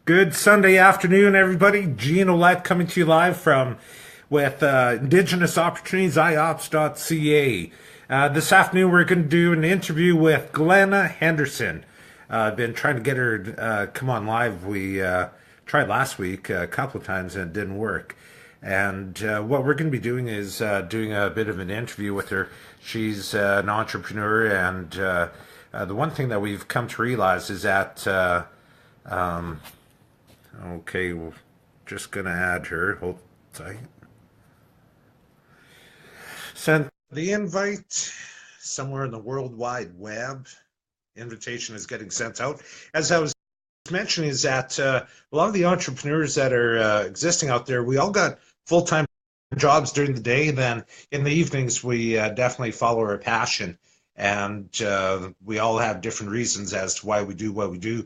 Good Sunday afternoon, everybody. Gene Olette coming to you live from with Indigenous Opportunities, IOPPS.ca. This afternoon, we're going to do an interview with Glenna Henderson. I've been trying to get her come on live. We tried last week a couple of times and it didn't work. And what we're going to be doing is doing a bit of an interview with her. She's an entrepreneur, and the one thing that we've come to realize is that um, okay, we're just gonna add her. Hold tight. Send the invite somewhere in the World Wide Web. Invitation is getting sent out. As I was mentioning, is that a lot of the entrepreneurs that are existing out there, we all got full-time jobs during the day. Then in the evenings, we definitely follow our passion. And we all have different reasons as to why we do what we do.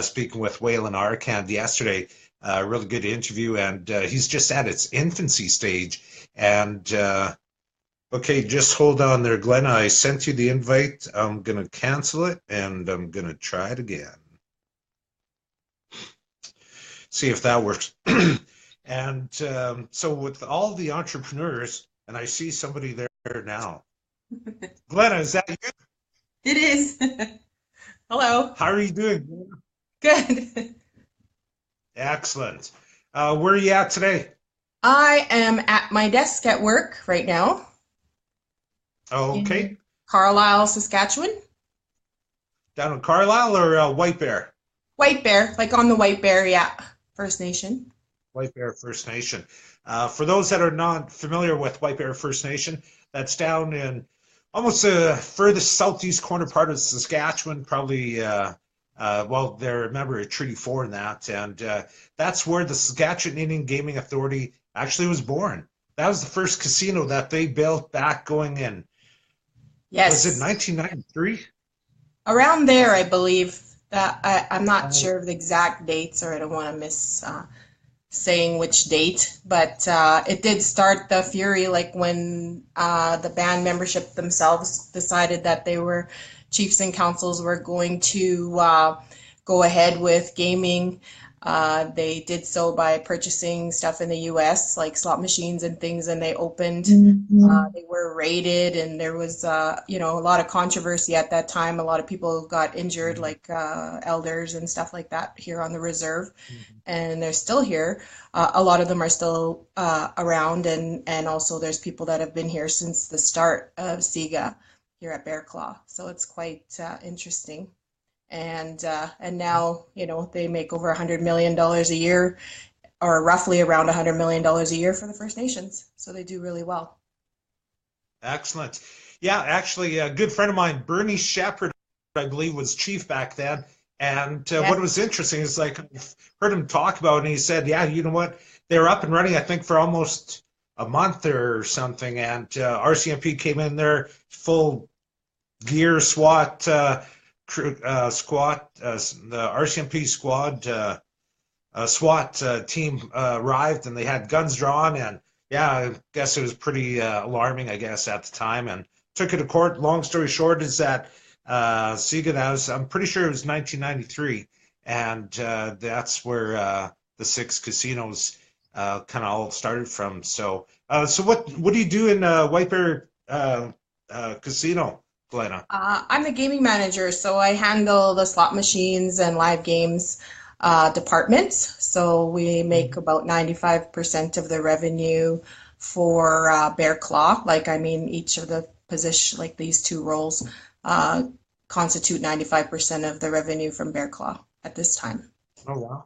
Speaking with Waylon Arcand yesterday, a really good interview, and he's just at its infancy stage. And okay, just hold on there, Glenna. I sent you the invite. I'm going to cancel it, and I'm going to try it again. See if that works. And so with all the entrepreneurs, and I see somebody there now. Glenna, is that you? It is. Hello. How are you doing? Good. Excellent. Where are you at today? I am at my desk at work right now in Okay. Carlisle, Saskatchewan. Down in Carlisle or White Bear? White Bear, like on the White Bear, yeah. First Nation. White Bear First Nation. For those that are not familiar with White Bear First Nation, that's down in almost the furthest southeast corner part of Saskatchewan, probably, well, they're a member of Treaty 4 in that, and that's where the Saskatchewan Indian Gaming Authority actually was born. That was the first casino that they built back going in, was it Yes. 1993? Around there, I believe. I'm not sure of the exact dates, or I don't want to miss saying which date, but it did start the fury, like when the band membership themselves decided that they were chiefs and councils were going to go ahead with gaming. They did so by purchasing stuff in the US, like slot machines and things, and they opened. They were raided, and there was, a lot of controversy at that time. A lot of people got injured, Mhm. like elders and stuff like that here on the reserve, Mhm. and they're still here. A lot of them are still around, and also there's people that have been here since the start of SIGA here at Bear Claw. So it's quite interesting. And now, they make over $100 million a year, or roughly around $100 million a year for the First Nations. So they do really well. Excellent. Yeah, actually, a good friend of mine, Bernie Shepherd, I believe, was chief back then. And what Yes. was interesting is like I've heard him talk about, it, and he said, "Yeah, you know what? They were up and running, I think, for almost a month or something." And RCMP came in there full gear, SWAT, the RCMP squad. SWAT team arrived and they had guns drawn, and yeah, I guess it was pretty alarming, I guess, at the time, and took it to court. Long story short is that Siga, that was, I'm pretty sure it was 1993, and that's where the six casinos kind of all started from. So what do you do in White Bear Casino, Glenna? I'm the gaming manager, so I handle the slot machines and live games departments. So we make Mhm. about 95% of the revenue for Bear Claw. Like, I mean, each of the position, like these two roles, uh, constitute 95% of the revenue from Bear Claw at this time. Oh wow.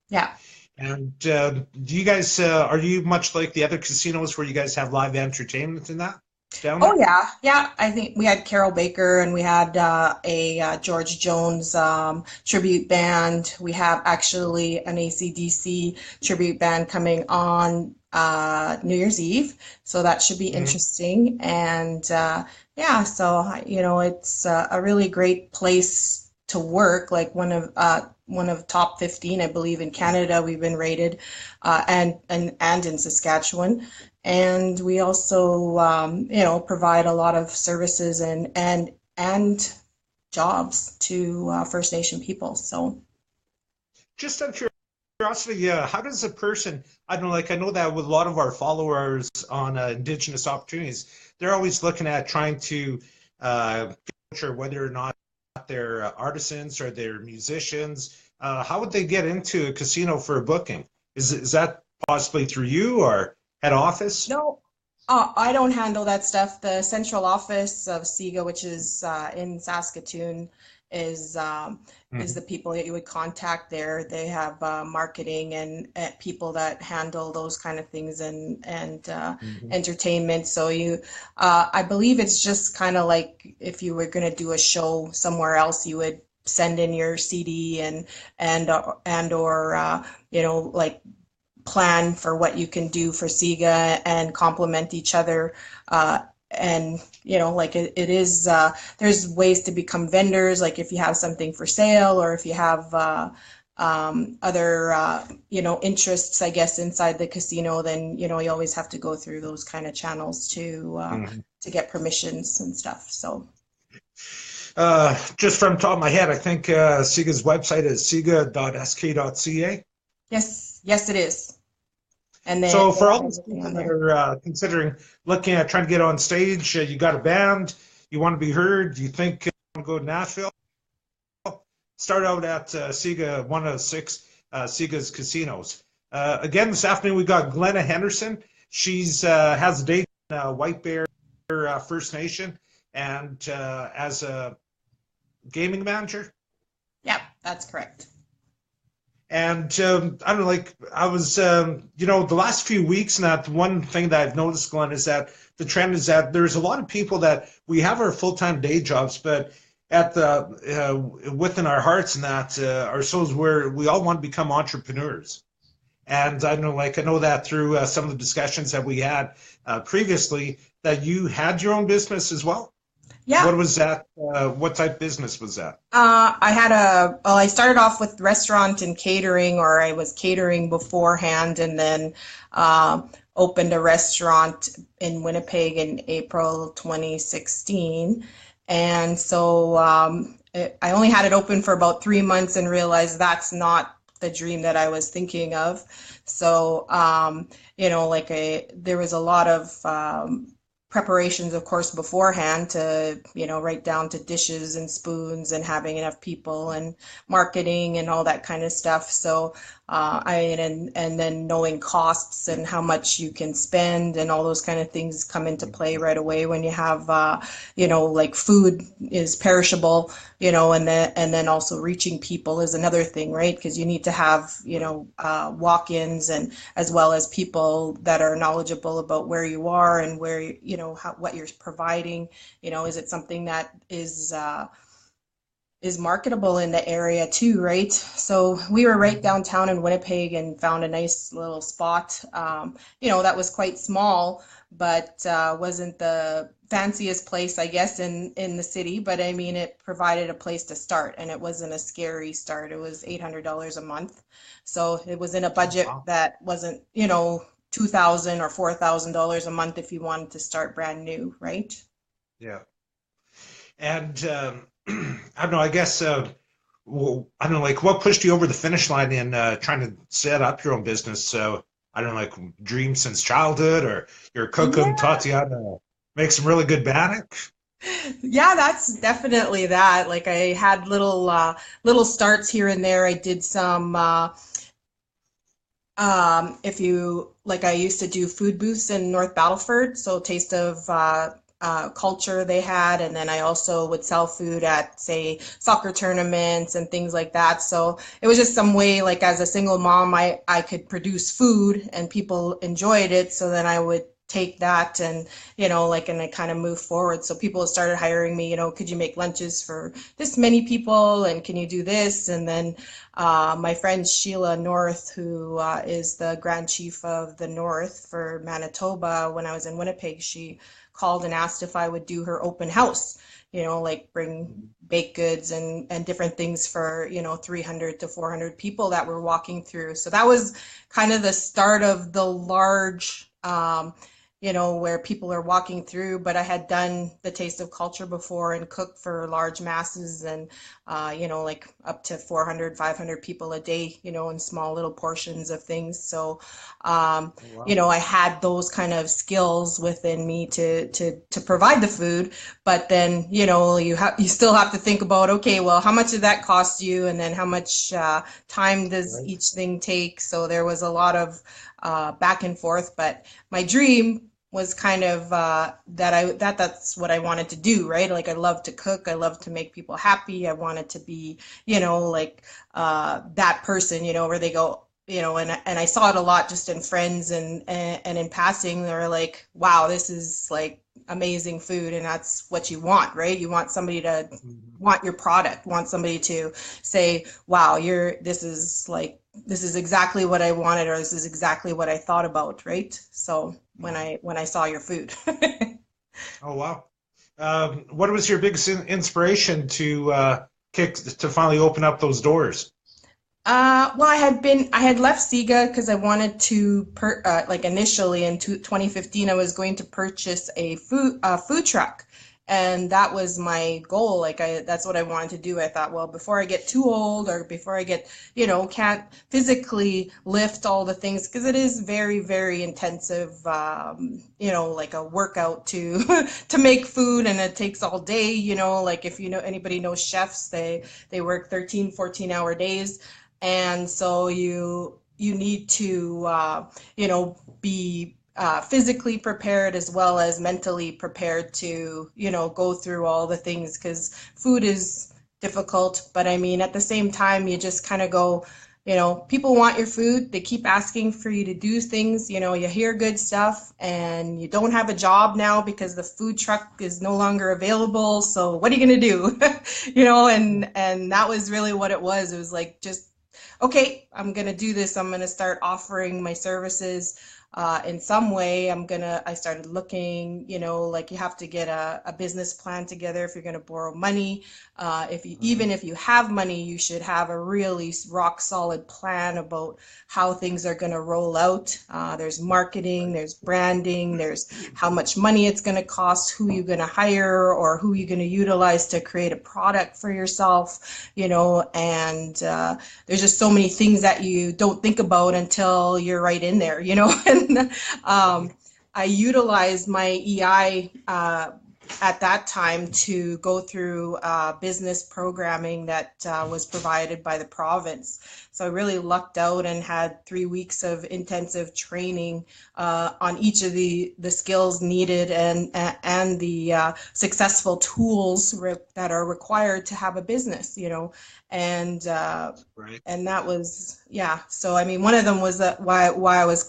Yeah. And do you guys are you much like the other casinos where you guys have live entertainment and that down Oh there? yeah, yeah. I think we had Carol Baker, and we had a George Jones tribute band. We have actually an AC/DC tribute band coming on New Year's Eve, so that should be Mhm. interesting. And yeah, so it's a really great place to work. Like one of top 15, I believe, in Canada. We've been rated, and in Saskatchewan. And we also, provide a lot of services and jobs to First Nation people. So Just out of curiosity, how does a person, I don't know, like I know that with a lot of our followers on Indigenous opportunities, they're always looking at trying to sure whether or not they're artisans or they're musicians. How would they get into a casino for a booking? Is that possibly through you or head office? No, I don't handle that stuff. The central office of SIGA, which is in Saskatoon, is is Mhm. the people that you would contact there. They have marketing and people that handle those kind of things and Mhm. entertainment. So I believe it's just kind of like if you were going to do a show somewhere else, you would send in your CD and or like plan for what you can do for SIGA and complement each other. And like it is, there's ways to become vendors, like if you have something for sale or if you have other, interests, I guess, inside the casino, then, you always have to go through those kind of channels Mhm. to get permissions and stuff. So, Just from the top of my head, I think SIGA's website is siga.sk.ca. yes, yes, it is. And then So they for have all these everything people on that there. are considering looking at trying to get on stage, you got a band, you want to be heard, you think you want to go to Nashville, start out at SIGA, one of six SIGA's casinos. Again, this afternoon we got Glenna Henderson. She's has a date in White Bear First Nation and as a gaming manager. Yep, that's correct. And I don't know, like I was, the last few weeks, and that one thing that I've noticed, Glenn, is that the trend is that there's a lot of people that we have our full-time day jobs, but at the within our hearts and that our souls, where we all want to become entrepreneurs. And I know, like I know that through some of the discussions that we had previously, that you had your own business as well. Yeah. What was that? What type of business was that? I started off with restaurant and catering, or I was catering beforehand, and then opened a restaurant in Winnipeg in April 2016. And so I only had it open for about 3 months and realized that's not the dream that I was thinking of. So, there was a lot of preparations, of course, beforehand to, right down to dishes and spoons and having enough people and marketing and all that kind of stuff. So, and then knowing costs and how much you can spend and all those kind of things come into play right away when you have, like food is perishable, and then also reaching people is another thing, right? Because you need to have, walk-ins and as well as people that are knowledgeable about where you are and where what you're providing. Is it something that is marketable in the area too, right? So we were right downtown in Winnipeg and found a nice little spot, that was quite small, but wasn't the fanciest place, I guess, in the city. But I mean, it provided a place to start, and it wasn't a scary start. It was $800 a month, so it was in a budget Wow. that wasn't, $2,000 or $4,000 a month if you wanted to start brand new, right? Yeah. And I don't know. I guess I don't know. Like, what pushed you over the finish line in trying to set up your own business? So I don't know, like dream since childhood, or your cook and Yeah. taught you how to make some really good bannock. Yeah, that's definitely that. Like I had little starts here and there. I did some if you like, I used to do food booths in North Battleford, so taste of culture they had, and then I also would sell food at, say, soccer tournaments and things like that. So it was just some way, like as a single mom, I could produce food and people enjoyed it. So then I would take that and and I kind of move forward. So people started hiring me. Could you make lunches for this many people, and can you do this? And then my friend Sheila North, who is the Grand Chief of the North for Manitoba, when I was in Winnipeg, she called and asked if I would do her open house, like bring baked goods and different things for, 300 to 400 people that were walking through. So that was kind of the start of the large where people are walking through, but I had done the Taste of Culture before and cooked for large masses and, like up to 400, 500 people a day, in small little portions of things. So, Oh, wow. I had those kind of skills within me to provide the food, but then, you still have to think about, okay, well, how much did that cost you? And then how much time does Right. each thing take? So there was a lot of back and forth, but my dream was kind of that's what I wanted to do, right? Like I love to cook, I love to make people happy. I wanted to be, like that person, where they go, and I saw it a lot just in friends and in passing. They're like, wow, this is like amazing food, and that's what you want, right? You want somebody to Mhm. want your product, want somebody to say, wow, this is exactly what I wanted, or this is exactly what I thought about, right? So when I saw your food. Oh, wow. What was your biggest inspiration to kick to finally open up those doors? Well, I had left Sega because I wanted to like initially in 2015, I was going to purchase a food truck, and that was my goal. Like that's what I wanted to do. I thought, well, before I get too old or before I get, can't physically lift all the things because it is very, very intensive, like a workout to to make food, and it takes all day, like if anybody knows chefs, they work 13, 14-hour days, and so you need to be physically prepared as well as mentally prepared to go through all the things because food is difficult. But I mean, at the same time, you just kind of go, people want your food, they keep asking for you to do things, you hear good stuff, and you don't have a job now because the food truck is no longer available, so what are you going to do? And that was really what it was. It was like, just okay, I'm gonna do this. I'm gonna start offering my services in some way. I started looking, like you have to get a business plan together if you're gonna borrow money. Even Mhm. if you have money, you should have a really rock solid plan about how things are gonna roll out. There's marketing, Right. there's branding, there's how much money it's gonna cost, who you're gonna hire, or who you're gonna utilize to create a product for yourself, and there's just so many things that you don't think about until you're right in there, and um, Right. I utilized my EI at that time to go through business programming that was provided by the province. So I really lucked out and had 3 weeks of intensive training on each of the skills needed and the successful tools that are required to have a business, and Right. that was, yeah. So I mean, one of them was that why I was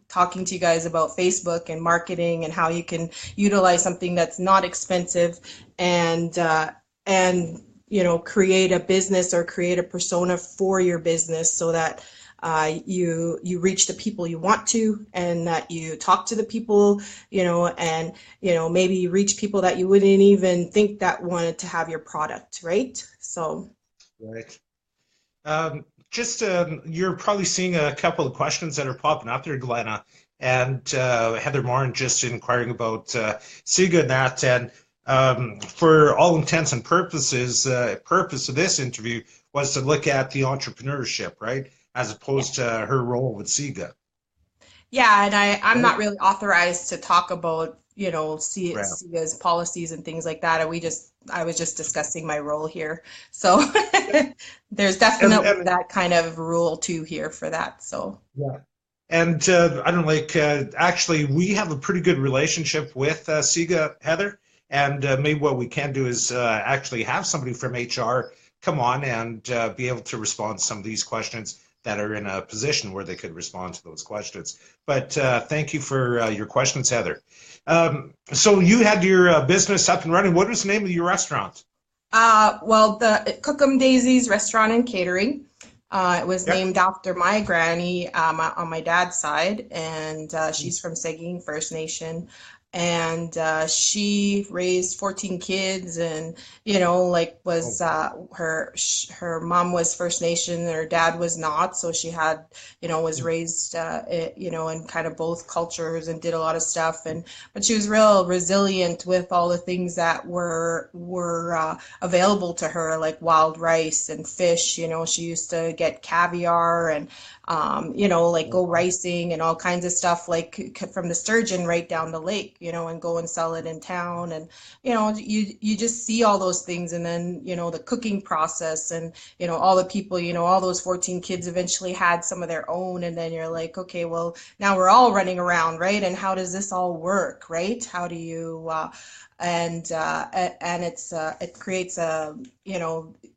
talking to you guys about Facebook and marketing and how you can utilize something that's not expensive and create a business or create a persona for your business so that you reach the people you want to, and that you talk to the people, and maybe reach people that you wouldn't even think that wanted to have your product, right? So Right. Just you're probably seeing a couple of questions that are popping up there, Glenna, and Heather Morin just inquiring about SIGA and that. And for all intents and purposes, purpose of this interview was to look at the entrepreneurship, right, as opposed to her role with SIGA. yeah, and I'm Right. not really authorized to talk about, Right. SIA's policies and things like that. I was just discussing my role here. So there's definitely And that kind of rule too here for that. So yeah. And I don't like, actually, we have a pretty good relationship with SIGA, Heather. And maybe what we can do is actually have somebody from HR come on and be able to respond to some of these questions that are in a position where they could respond to those questions. But thank you for your questions, Heather. So you had your business up and running. What was the name of your restaurant? well, the Cookum Daisies Restaurant and Catering. It was Yeah. named after my granny on my dad's side, and she's from Seguin First Nation. and she raised 14 kids, and like Oh, was her mom was First Nation, and her dad was not, so she had was raised in kind of both cultures and did a lot of stuff, and but she was real resilient with all the things that were available to her, like wild rice and fish. She used to get caviar and like oh, go wow. ricing and all kinds of stuff, like from the sturgeon right down the lake, and go and sell it in town. And, you just see all those things. And then, the cooking process and, all the people, all those 14 kids eventually had some of their own. And then you're like, okay, well, now we're all running around, right? And how does this all work, right? How do you, and it creates a,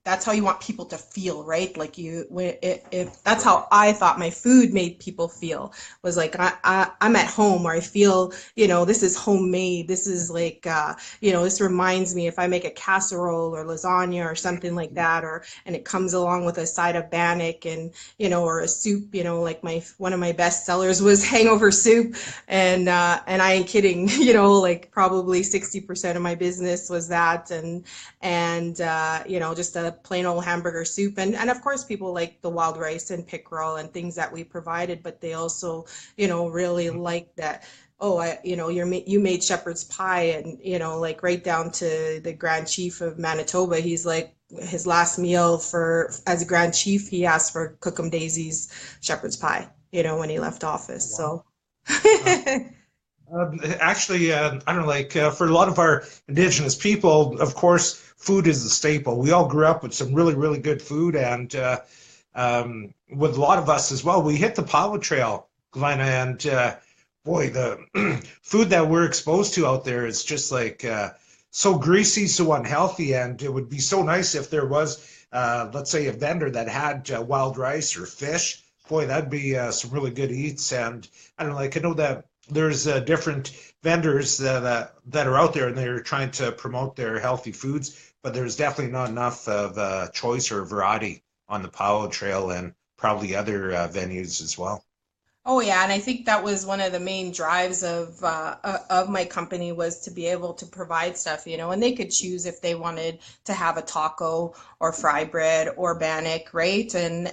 that's how you want people to feel, right? Like if that's how I thought my food made people feel, was like I'm at home, or I feel, this is homemade. This is like, this reminds me if I make a casserole or lasagna or something like that, and it comes along with a side of bannock and, or a soup, like one of my best sellers was hangover soup. And I ain't kidding, like probably 60% of my business was that. And just a plain old hamburger soup, and of course people like the wild rice and pickerel and things that we provided, but they also really like that. Oh, you made shepherd's pie, and like right down to the Grand Chief of Manitoba. He's like, his last meal for as a Grand Chief, he asked for Cookham Daisy's shepherd's pie, when he left Oh, office. wow. So Actually, I don't know, like for a lot of our Indigenous people, of course, food is the staple. We all grew up with some really, really good food, and with a lot of us as well, we hit the Power Trail, Glenna, and boy, the food that we're exposed to out there is just like so greasy, so unhealthy, and it would be so nice if there was, let's say, a vendor that had wild rice or fish. Boy, that'd be some really good eats, and I don't know, like I know that there's different vendors that are out there and they're trying to promote their healthy foods, but there's definitely not enough of choice or variety on the Powell Trail and probably other venues as well. Oh yeah, and I think that was one of the main drives of my company, was to be able to provide stuff, and they could choose if they wanted to have a taco or fry bread or bannock, right? And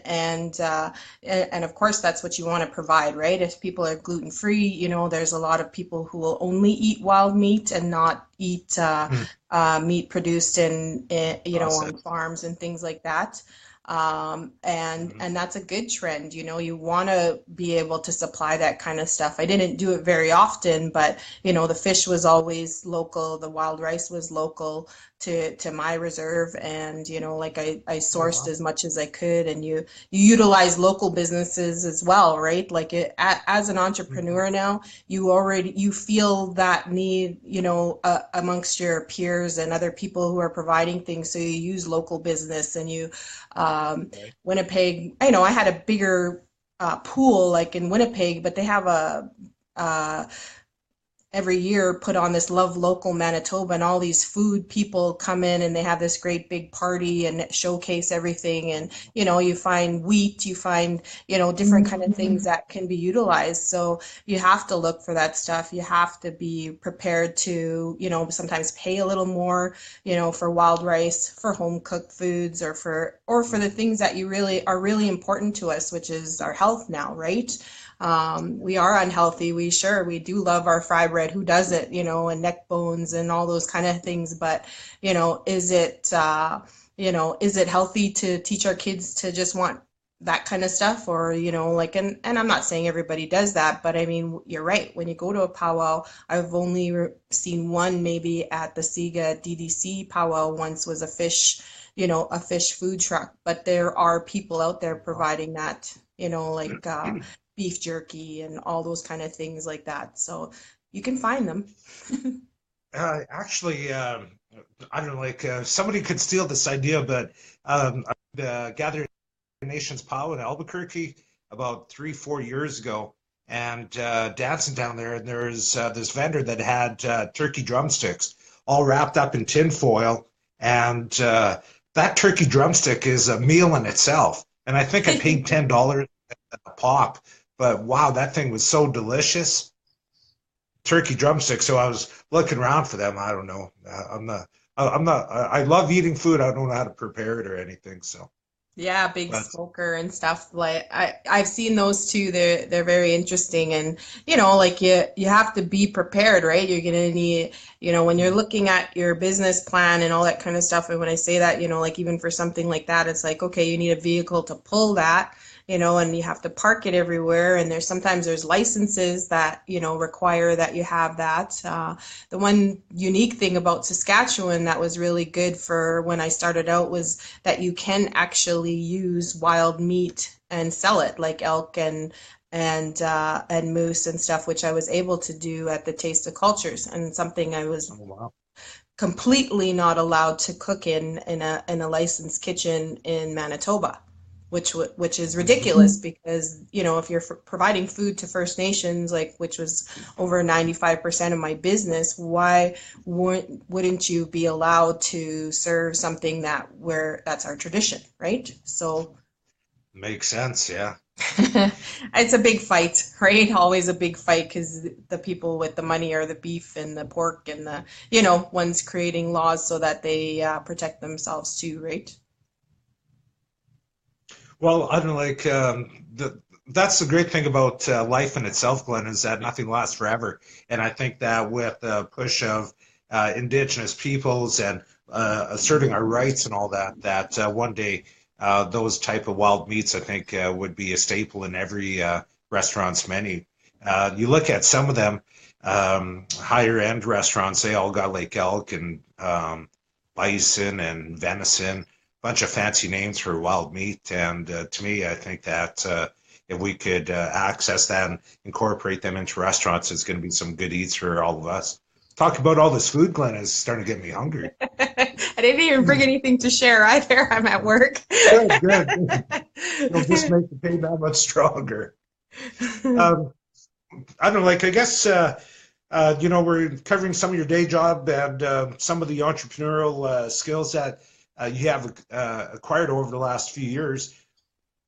of course that's what you want to provide, right? If people are gluten free, there's a lot of people who will only eat wild meat and not eat Mm, meat produced process. on farms and things like that. And Mhm. and that's a good trend. You want to be able to supply that kind of stuff. I didn't do it very often, but the fish was always local, the wild rice was local to my reserve, and like I Oh, sourced wow. as much as I could. And you utilize local businesses as well, right? Like as an Mhm. entrepreneur now, you feel that need, amongst your peers and other people who are providing things, so you use local business. And Right. Winnipeg, I had a bigger pool like in Winnipeg, but they have a uh, every year put on this Love Local Manitoba, and all these food people come in and they have this great big party and showcase everything. And you find wheat, you find different kind of things that can be utilized. So you have to look for that stuff. You have to be prepared to sometimes pay a little more for wild rice, for home cooked foods, or for the things that you really are really important to us, which is our health now, right? We are unhealthy. We do love our fry bread. Who doesn't, and neck bones and all those kind of things. But, is it healthy to teach our kids to just want that kind of stuff? Or, like, and I'm not saying everybody does that, but I mean, you're right. When you go to a powwow, I've only seen one maybe at the SIGA DDC powwow once, was a fish food truck, but there are people out there Wow. providing that, like, beef jerky and all those kind of things like that. So you can find them. Actually, I don't know, like somebody could steal this idea, but I gathered Nations Pow in Albuquerque about 3, 4 years ago, and dancing down there, and there's this vendor that had turkey drumsticks all wrapped up in tin foil, and that turkey drumstick is a meal in itself. And I think I paid $10 a pop, but wow, that thing was so delicious. turkey drumsticks, so I was looking around for them. I don't know. I'm not. I love eating food. I don't know how to prepare it or anything. So, Yeah, big but smoker and stuff. Like I've seen those too. They're very interesting, and like you have to be prepared, right? You're gonna need, when you're looking at your business plan and all that kind of stuff. And when I say that, like even for something like that, it's like, okay, you need a vehicle to pull that, and you have to park it everywhere. And there's licenses that, require that you have that. The one unique thing about Saskatchewan that was really good for when I started out was that you can actually use wild meat and sell it, like elk and moose and stuff, which I was able to do at the Taste of Cultures, and something I was oh wow. completely not allowed to cook in a licensed kitchen in Manitoba, which is ridiculous because if you're providing food to First Nations, like which was over 95% of my business, why wouldn't you be allowed to serve something that's our tradition, right? So Makes sense. Yeah. it's a big fight, right? Always a big fight because the people with the money are the beef and the pork and the, ones creating laws so that they protect themselves too, right? Well, I don't like that's the great thing about life in itself, Glenn, is that nothing lasts forever. And I think that with the push of Indigenous peoples and asserting our rights and all that, that one day those type of wild meats, I think, would be a staple in every restaurant's menu. You look at some of them higher end restaurants; they all got like elk and bison and venison, bunch of fancy names for wild meat. And to me, I think that if we could access that and incorporate them into restaurants, it's going to be some good eats for all of us. Talk about all this food, Glenn, is starting to get me hungry. I didn't even bring anything to share either. I'm at work. Good, good. It'll just make the pain that much stronger. Um, I don't know, like, I guess, we're covering some of your day job and some of the entrepreneurial skills that you have acquired over the last few years.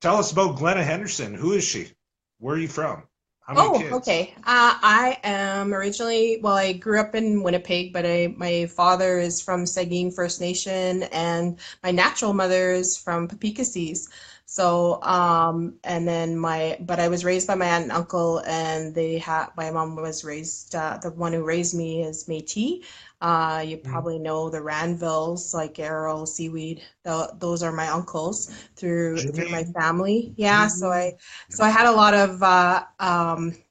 Tell us about Glenna Henderson. Who is she? Where are you from? How many Oh, kids? okay. I am originally, well, I grew up in Winnipeg, but my father is from Seguin First Nation, and my natural mother is from Papicasees. So, and then but I was raised by my aunt and uncle, and my mom was raised, the one who raised me is Métis. You Mm. probably know the Ranvilles, like Errol, Seaweed. Those are my uncles through my Jimmy? family. Yeah, so Jimmy? I so I had a lot of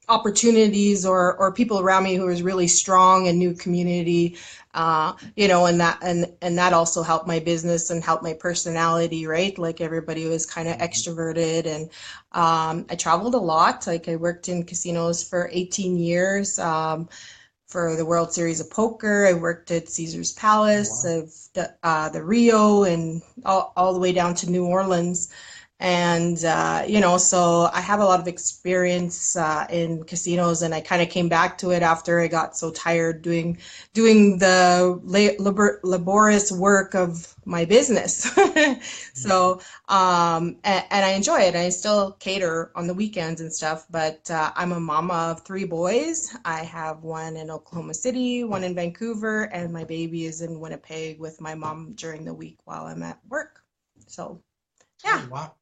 opportunities or people around me who was really strong and knew community, and that also helped my business and helped my personality, right? Like everybody was kind of extroverted, and I traveled a lot. Like I worked in casinos for 18 years. For the World Series of Poker, I worked at Caesar's Oh, Palace, wow. of the Rio, and all the way down to New Orleans. And so I have a lot of experience in casinos, and I kind of came back to it after I got so tired doing the laborious work of my business. So and I enjoy it. I still cater on the weekends and stuff, but I'm a mama of three boys. I have one in Oklahoma City, one in Vancouver, and my baby is in Winnipeg with my mom during the week while I'm at work. So Oh, yeah. wow.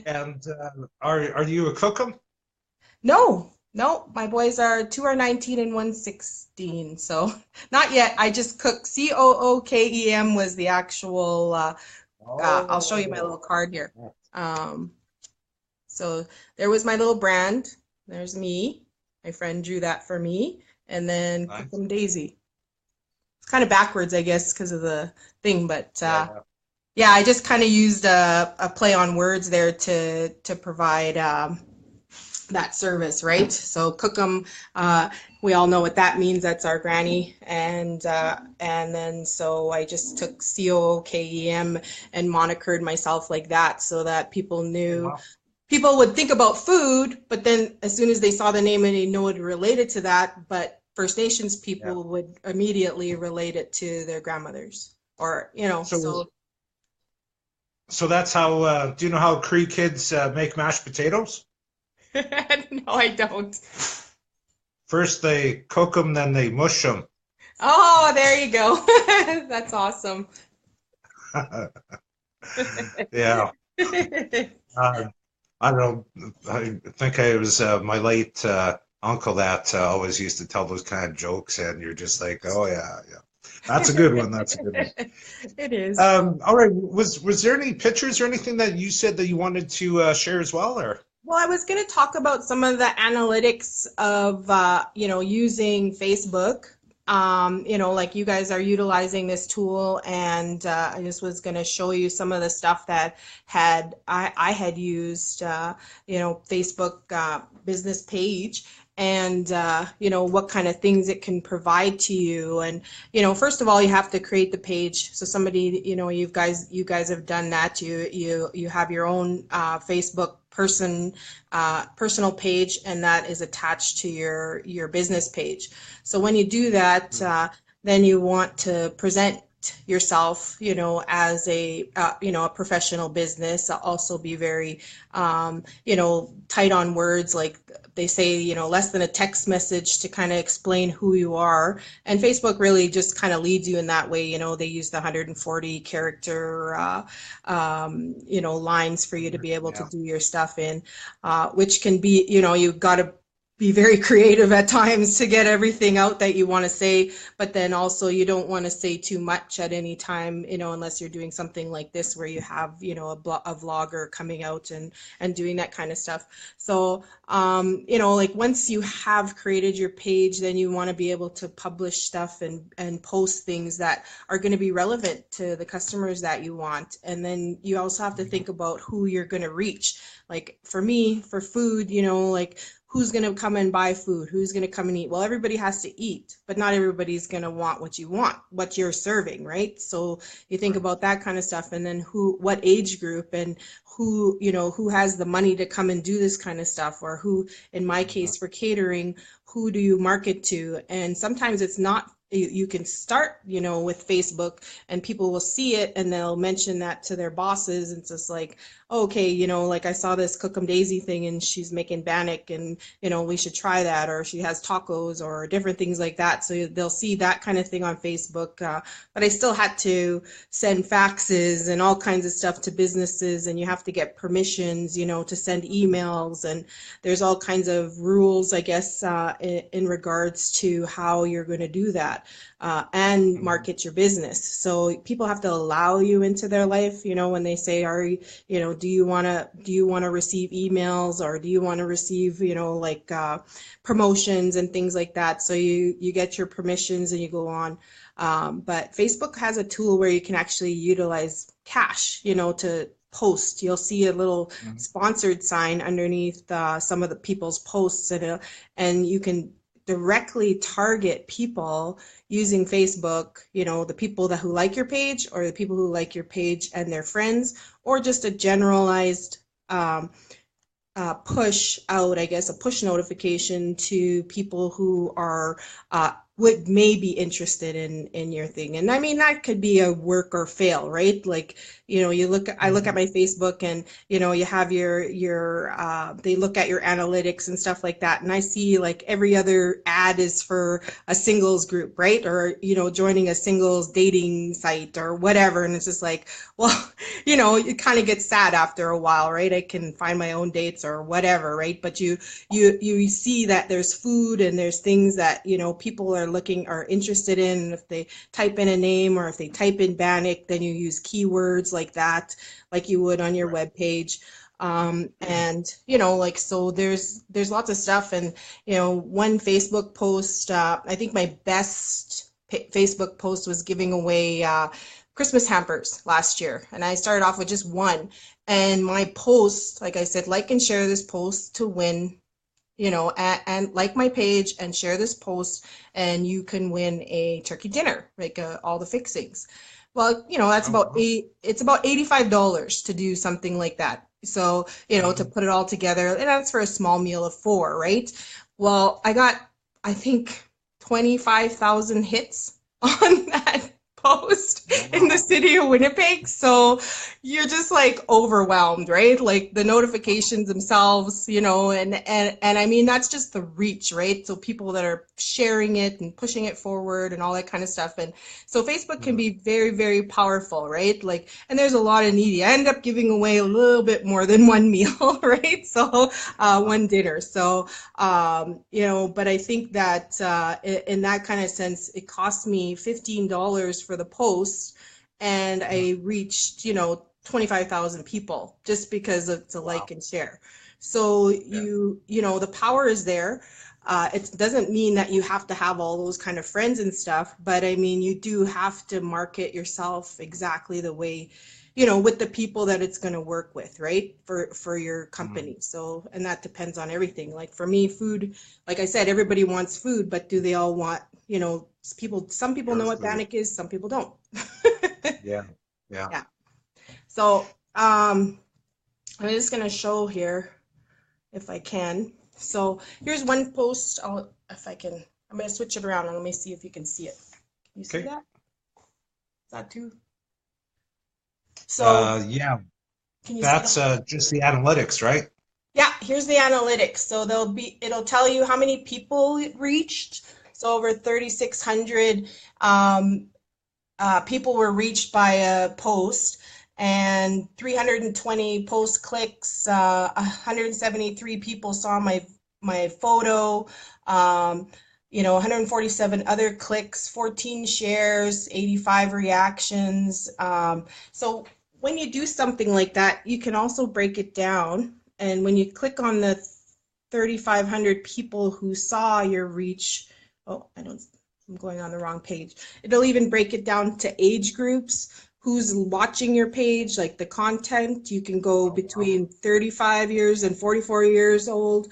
And are you a cookum? No, no, my boys are two are 19 and one's 16. So not yet. I just cook. COOKEM was the actual. I'll show you my little Oh, card here. Um, so there was my little brand. There's me. My friend drew that for me, and then nice. Cookum Daisy. It's kind of backwards, I guess, because of the thing, but Yeah, yeah. yeah, I just kind of used a play on words there to provide that service, right? So Cookum, we all know what that means. That's our granny, and then so I just took COOKEM and monikered myself like that, so that people Oh, knew. wow. People would think about food, but then as soon as they saw the name and they know it related to that, but First Nations Yeah. people would immediately relate it to their grandmothers, or So, so that's how, do you know how Cree kids make mashed potatoes? no, I don't. First they cook them, then they mush them. Oh, there you go. That's awesome. Yeah. Uh, I don't know. I think I was my late uncle that always used to tell those kind of jokes, and you're just like, oh yeah, yeah. That's a good one. That's a good one. It is. All right. Was there any pictures or anything that you said that you wanted to share as well, or? Well, I was going to talk about some of the analytics of, using Facebook. Like you guys are utilizing this tool, and I just was going to show you some of the stuff that I had used, Facebook business page, and what kind of things it can provide to you. And first of all, you have to create the page. So somebody, you guys have done that. You have your own Facebook personal page, and that is attached to your business page. So when you do that, then you want to present yourself, as a professional business. Also be very, tight on words, like they say, less than a text message to kind of explain who you are. And Facebook really just kind of leads you in that way. They use the 140 character, lines for you to be able to Yeah. do your stuff in, which can be, you've got to be very creative at times to get everything out that you want to say, but then also you don't want to say too much at any time, unless you're doing something like this where you have, a vlogger coming out and doing that kind of stuff. So, like once you have created your page, then you want to be able to publish stuff and post things that are going to be relevant to the customers that you want. And then you also have to think about who you're going to reach. Like for me, for food, like who's going to come and buy food, who's going to come and eat. Well, everybody has to eat, but not everybody's going to want what you want, what you're serving, right? So you think about that kind of stuff, and then what age group, and who has the money to come and do this kind of stuff, or who, in my case for catering, who do you market to? And sometimes it's not, you can start, with Facebook, and people will see it and they'll mention that to their bosses. And it's just like, okay, like I saw this Cookum Daisy thing and she's making bannock, and we should try that, or she has tacos or different things like that. So they'll see that kind of thing on Facebook. But I still had to send faxes and all kinds of stuff to businesses, and you have to get permissions, to send emails, and there's all kinds of rules, I guess, in regards to how you're going to do that. And market your business. So people have to allow you into their life, when they say, do you want to receive emails, or do you want to receive, promotions and things like that. So you get your permissions and you go on. But Facebook has a tool where you can actually utilize cash, to post. You'll see a little sponsored sign underneath some of the people's posts, and you can directly target people using Facebook, the people who like your page, or the people who like your page and their friends, or just a generalized push out, I guess, a push notification to people who are would may be interested in your thing. And I mean, that could be a work or fail, right? Like, I look at my Facebook, and you have your they look at your analytics and stuff like that, and I see like every other ad is for a singles group, right? Or joining a singles dating site or whatever. And it's just like, well, it kind of gets sad after a while, right? I can find my own dates or whatever, right? But you see that there's food and there's things that people are interested in. And if they type in a name, or if they type in bannock, then you use keywords like that, like you would on your web page. And like, so there's lots of stuff. And one Facebook post, I think my best Facebook post was giving away Christmas hampers last year, and I started off with just one. And my post, like I said, like and share this post to win, and like my page and share this post, and you can win a turkey dinner, like all the fixings. Well, that's Oh, about it's about $85 to do something like that. So, to put it all together, and that's for a small meal of four, right? Well, I got, I think, 25,000 hits on that post in the city of Winnipeg. So you're just like overwhelmed, right? Like the notifications themselves, and I mean, that's just the reach, right? So people that are sharing it and pushing it forward and all that kind of stuff. And so Facebook can be very, very powerful, right? Like, and there's a lot of needy. I end up giving away a little bit more than one meal, right? So one dinner. So, but I think that in that kind of sense, it cost me $15 for the post, and I reached, 25,000 people just because it's a like and share. So the power is there. It doesn't mean that you have to have all those kind of friends and stuff, but I mean, you do have to market yourself exactly the way, with the people that it's going to work with, right? For your company. So, and that depends on everything. Like for me, food, like I said, everybody wants food, but do they all want, some people know what Bannock is, some people don't. Yeah. Yeah. Yeah. So, I'm just going to show here if I can. So here's one post. If I can, I'm going to switch it around and let me see if you can see it. Can you see that? Is that too? So yeah, can you see that's that? just the analytics, right? Yeah, here's the analytics. So it'll tell you how many people it reached. So over 3,600 people were reached by a post, and 320 post clicks. 173 people saw my photo. 147 other clicks, 14 shares, 85 reactions. So when you do something like that, you can also break it down. And when you click on the 3,500 people who saw your reach, I'm going on the wrong page. It'll even break it down to age groups, who's watching your page, like the content. You can go between 35 years and 44 years old.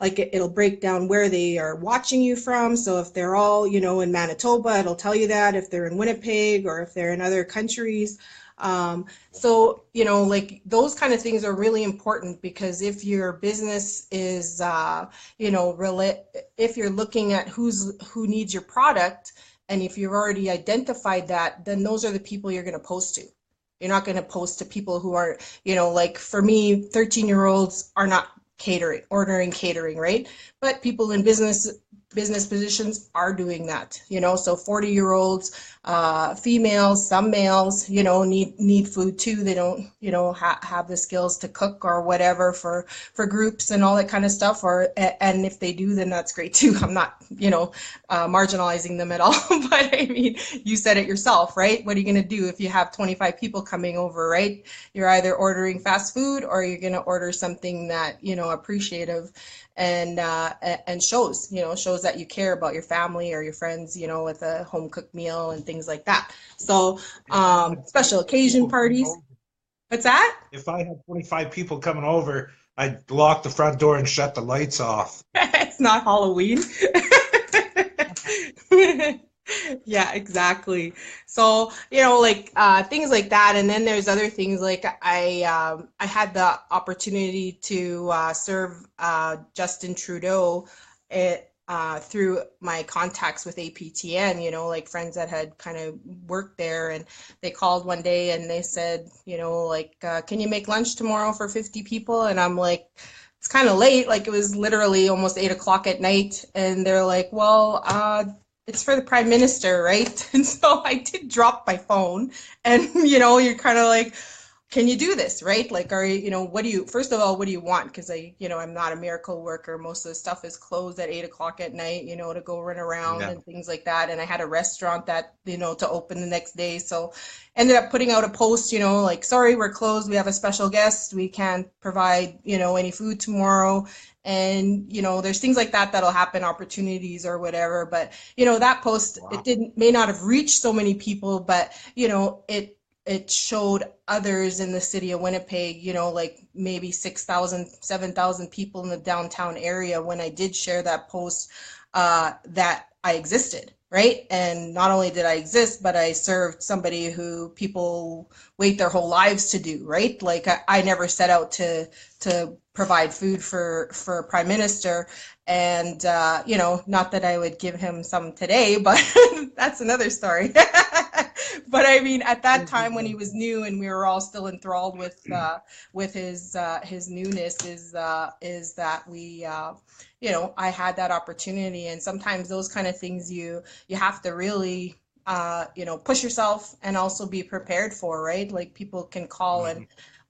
It'll break down where they are watching you from. So if they're all, in Manitoba, it'll tell you that. If they're in Winnipeg or if they're in other countries. So, like those kind of things are really important, because if your business is, if you're looking at who needs your product, and if you've already identified that, then those are the people you're going to post to. You're not going to post to people who are, like for me, 13-year-olds are not ordering catering, right? But people in business positions are doing that, so 40-year-olds, females, some males, need food too. They don't, have the skills to cook or whatever for groups and all that kind of stuff. And if they do, then that's great too. I'm not, marginalizing them at all. But I mean, you said it yourself, right? What are you going to do if you have 25 people coming over, right? You're either ordering fast food or you're going to order something that, appreciative and shows that you care about your family or your friends, with a home cooked meal and things like that. So special occasion parties. What's that? If I had 25 people coming over, I'd lock the front door and shut the lights off. It's not Halloween. Yeah, exactly. So, things like that. And then there's other things like I had the opportunity to serve Justin Trudeau through my contacts with APTN, like friends that had kind of worked there, and they called one day and they said, can you make lunch tomorrow for 50 people? And I'm like, it's kind of late. Like it was literally almost 8 o'clock at night. And they're like, well, it's for the Prime Minister, right? And so I did drop my phone, and you're kind of like, can you do this, right? Like, first of all, what do you want? Because I'm not a miracle worker. Most of the stuff is closed at 8 o'clock at night, to go run around and things like that. And I had a restaurant that, to open the next day. So ended up putting out a post, like, sorry, we're closed. We have a special guest. We can't provide, any food tomorrow. And, there's things like that that'll happen, opportunities or whatever. But, that post, it may not have reached so many people, but, it showed others in the city of Winnipeg, like maybe 6,000, 7,000 people in the downtown area when I did share that post, that I existed, right? And not only did I exist, but I served somebody who people wait their whole lives to do, right? Like I never set out to provide food for Prime Minister. And, not that I would give him some today, but that's another story. But I mean, at that time when he was new and we were all still enthralled with his newness, is that we I had that opportunity, and sometimes those kind of things you have to really push yourself and also be prepared for, right? Like people can call and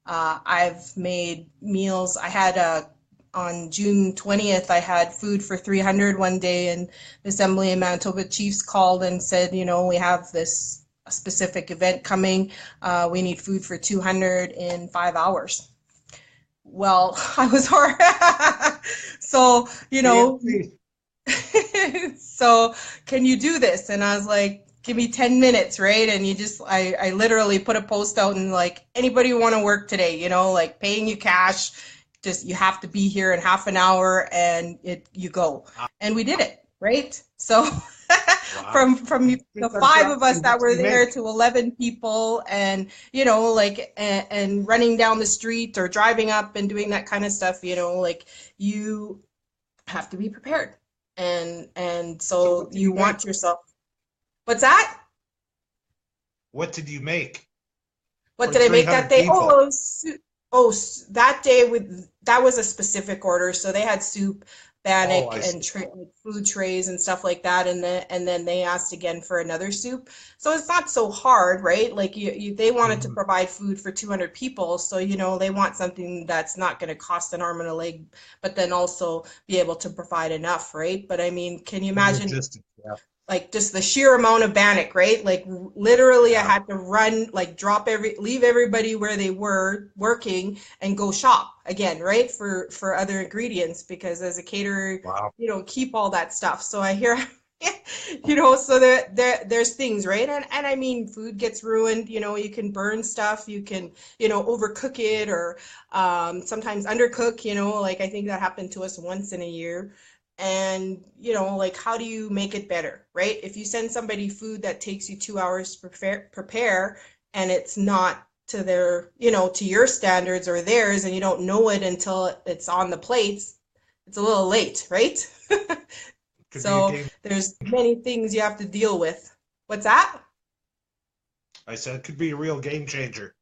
I've made meals. I had on June 20th, I had food for 300 one day, and the Assembly of Manitoba Chiefs called and said, we have this specific event coming. We need food for 200 in 5 hours. Well, I was hard. So, Really? so can you do this? And I was like, give me 10 minutes, right? And I literally put a post out and like, anybody want to work today, like paying you cash, just you have to be here in half an hour and you go. And we did it, right? So Wow. from the five of us that were there to 11 people, and like and running down the street or driving up and doing that kind of stuff, like you have to be prepared. And So so what did you you make? want yourself. What's that? What did you make What for did I make that 300 day? people? That day that was a specific order. So they had soup, Oh, bannock, I and see. like food trays and stuff like that. And then they asked again for another soup. So it's not so hard, right? Like they wanted to Mhm. provide food for 200 people. So, they want something that's not going to cost an arm and a leg, but then also be able to provide enough, right? But I mean, can you The imagine logistics, yeah. like just the sheer amount of bannock, right? Like literally I Yeah. had to run, like leave everybody where they were working and go shop again, right? For other ingredients, because as a caterer, Wow. keep all that stuff. So I hear so there's things, right? And I mean, food gets ruined, you can burn stuff, you can, overcook it, or sometimes undercook, like I think that happened to us once in a year. And like, how do you make it better, right? If you send somebody food that takes you 2 hours to prepare, and it's not to their, to your standards or theirs, and you don't know it until it's on the plates, it's a little late, right? Could be a So game there's changer. many things you have to deal with. What's that? I said it could be a real game changer.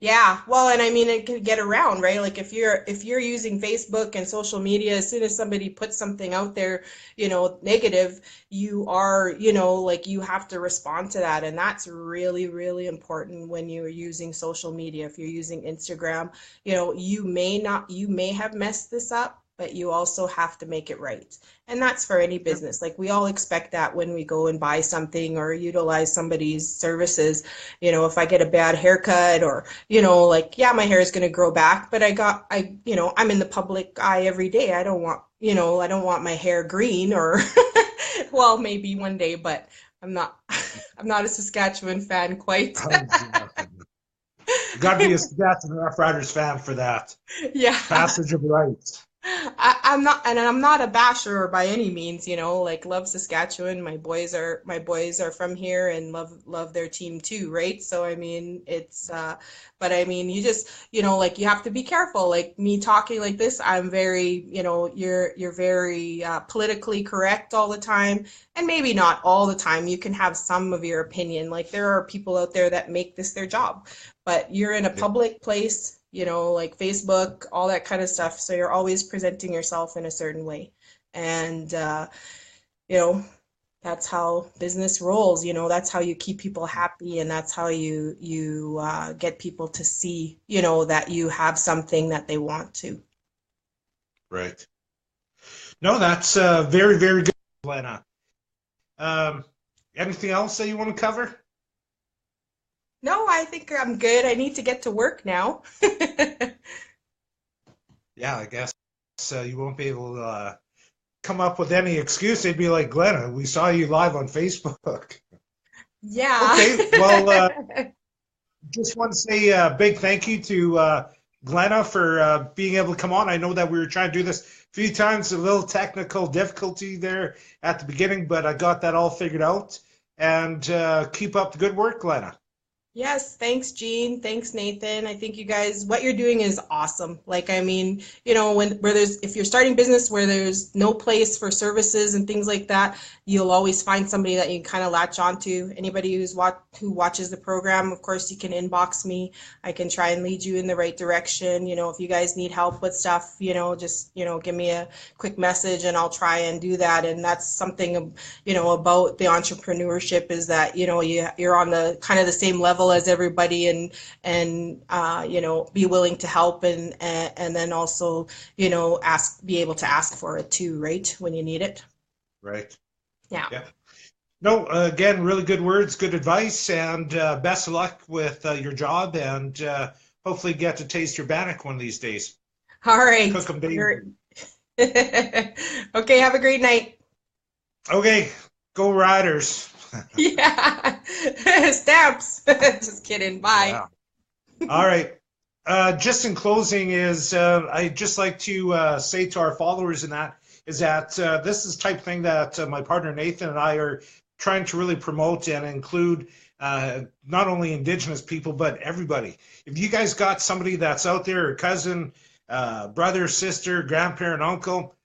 Yeah, well, and I mean it can get around, right? Like if you're using Facebook and social media, as soon as somebody puts something out there, negative, you are, like you have to respond to that. And that's really, really important when you're using social media. If you're using Instagram, you may have messed this up, but you also have to make it right. And that's for any Yep. business. Like we all expect that when we go and buy something or utilize somebody's services. If I get a bad haircut, or like, yeah, my hair is going to grow back, but I'm in the public eye every day. I don't want my hair green, or, well, maybe one day, but I'm not, I'm not a Saskatchewan fan quite. Oh, yeah. You got to be a Saskatchewan Roughriders fan for that. Yeah. Passage of rights. I'm not a basher by any means, like love Saskatchewan. My boys are from here and love their team too, right? So I mean, but I mean, you just, like you have to be careful. Like me talking like this, I'm very, you're very politically correct all the time, and maybe not all the time. You can have some of your opinion. Like there are people out there that make this their job, but you're in a Yep. public place, like Facebook, all that kind of stuff. So you're always presenting yourself in a certain way. And, you know, that's how business rolls. That's how you keep people happy. And that's how you get people to see, that you have something that they want to. Right. No, that's very, very good, Glenna. Um, Anything else that you want to cover? No, I think I'm good. I need to get to work now. Yeah, I guess you won't be able to come up with any excuse. They'd be like, Glenna, we saw you live on Facebook. Yeah. Okay, well, just want to say a big thank you to Glenna for being able to come on. I know that we were trying to do this a few times, a little technical difficulty there at the beginning, but I got that all figured out. And keep up the good work, Glenna. Yes, thanks, Jean. Thanks, Nathan. I think you guys, what you're doing is awesome. Like, I mean, you know, if you're starting business where there's no place for services and things like that, you'll always find somebody that you can kind of latch onto. Anybody who watches the program, of course, you can inbox me. I can try and lead you in the right direction. You know, if you guys need help with stuff, you know, just, you know, give me a quick message and I'll try and do that. And that's something, you know, about the entrepreneurship is that, you know, you're on the kind of the same level as everybody, and you know, be willing to help, and then also, you know, be able to ask for it too, right, when you need it. Right. Yeah. Yeah. No, again, really good words, good advice, and best of luck with your job, and hopefully get to taste your bannock one of these days. All right. Cook them daily. Okay, have a great night. Okay, go Riders. Yeah. Stamps. Just kidding. Bye. Yeah. All right. Just in closing, I'd just like to say to our followers in that is that this is the type of thing that my partner Nathan and I are trying to really promote and include not only Indigenous people but everybody. If you guys got somebody that's out there, a cousin, brother, sister, grandparent, uncle,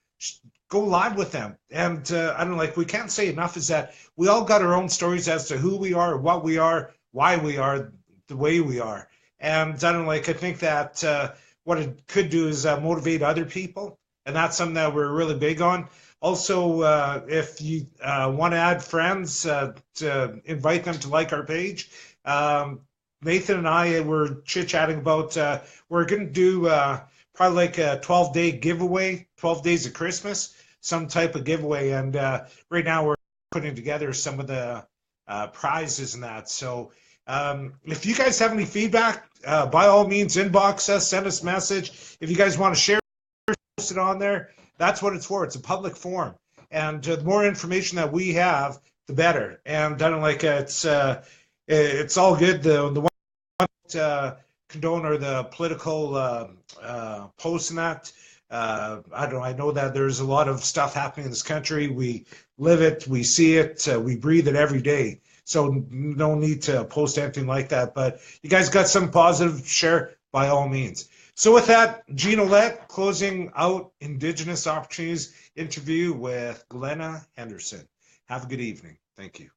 go live with them. And I don't know, like we can't say enough is that we all got our own stories as to who we are, what we are, why we are the way we are. And I don't like. I think that what it could do is motivate other people, and that's something that we're really big on. Also, if you want to add friends, to invite them to like our page. Nathan and I were chit chatting about we're going to do probably like a 12-day giveaway, 12 days of Christmas, some type of giveaway. And right now we're putting together some of the prizes and that. So if you guys have any feedback, by all means, inbox us, send us a message. If you guys want to share, post it on there. That's what it's for. It's a public forum, and the more information that we have, the better. And I don't like it's all good. The one condone or the political posts and that. I don't know. I know that there's a lot of stuff happening in this country. We live it, we see it, we breathe it every day. So no need to post anything like that. But you guys got some positive, share by all means. So with that, Jean Olette closing out Indigenous Opportunities interview with Glenna Henderson. Have a good evening. Thank you.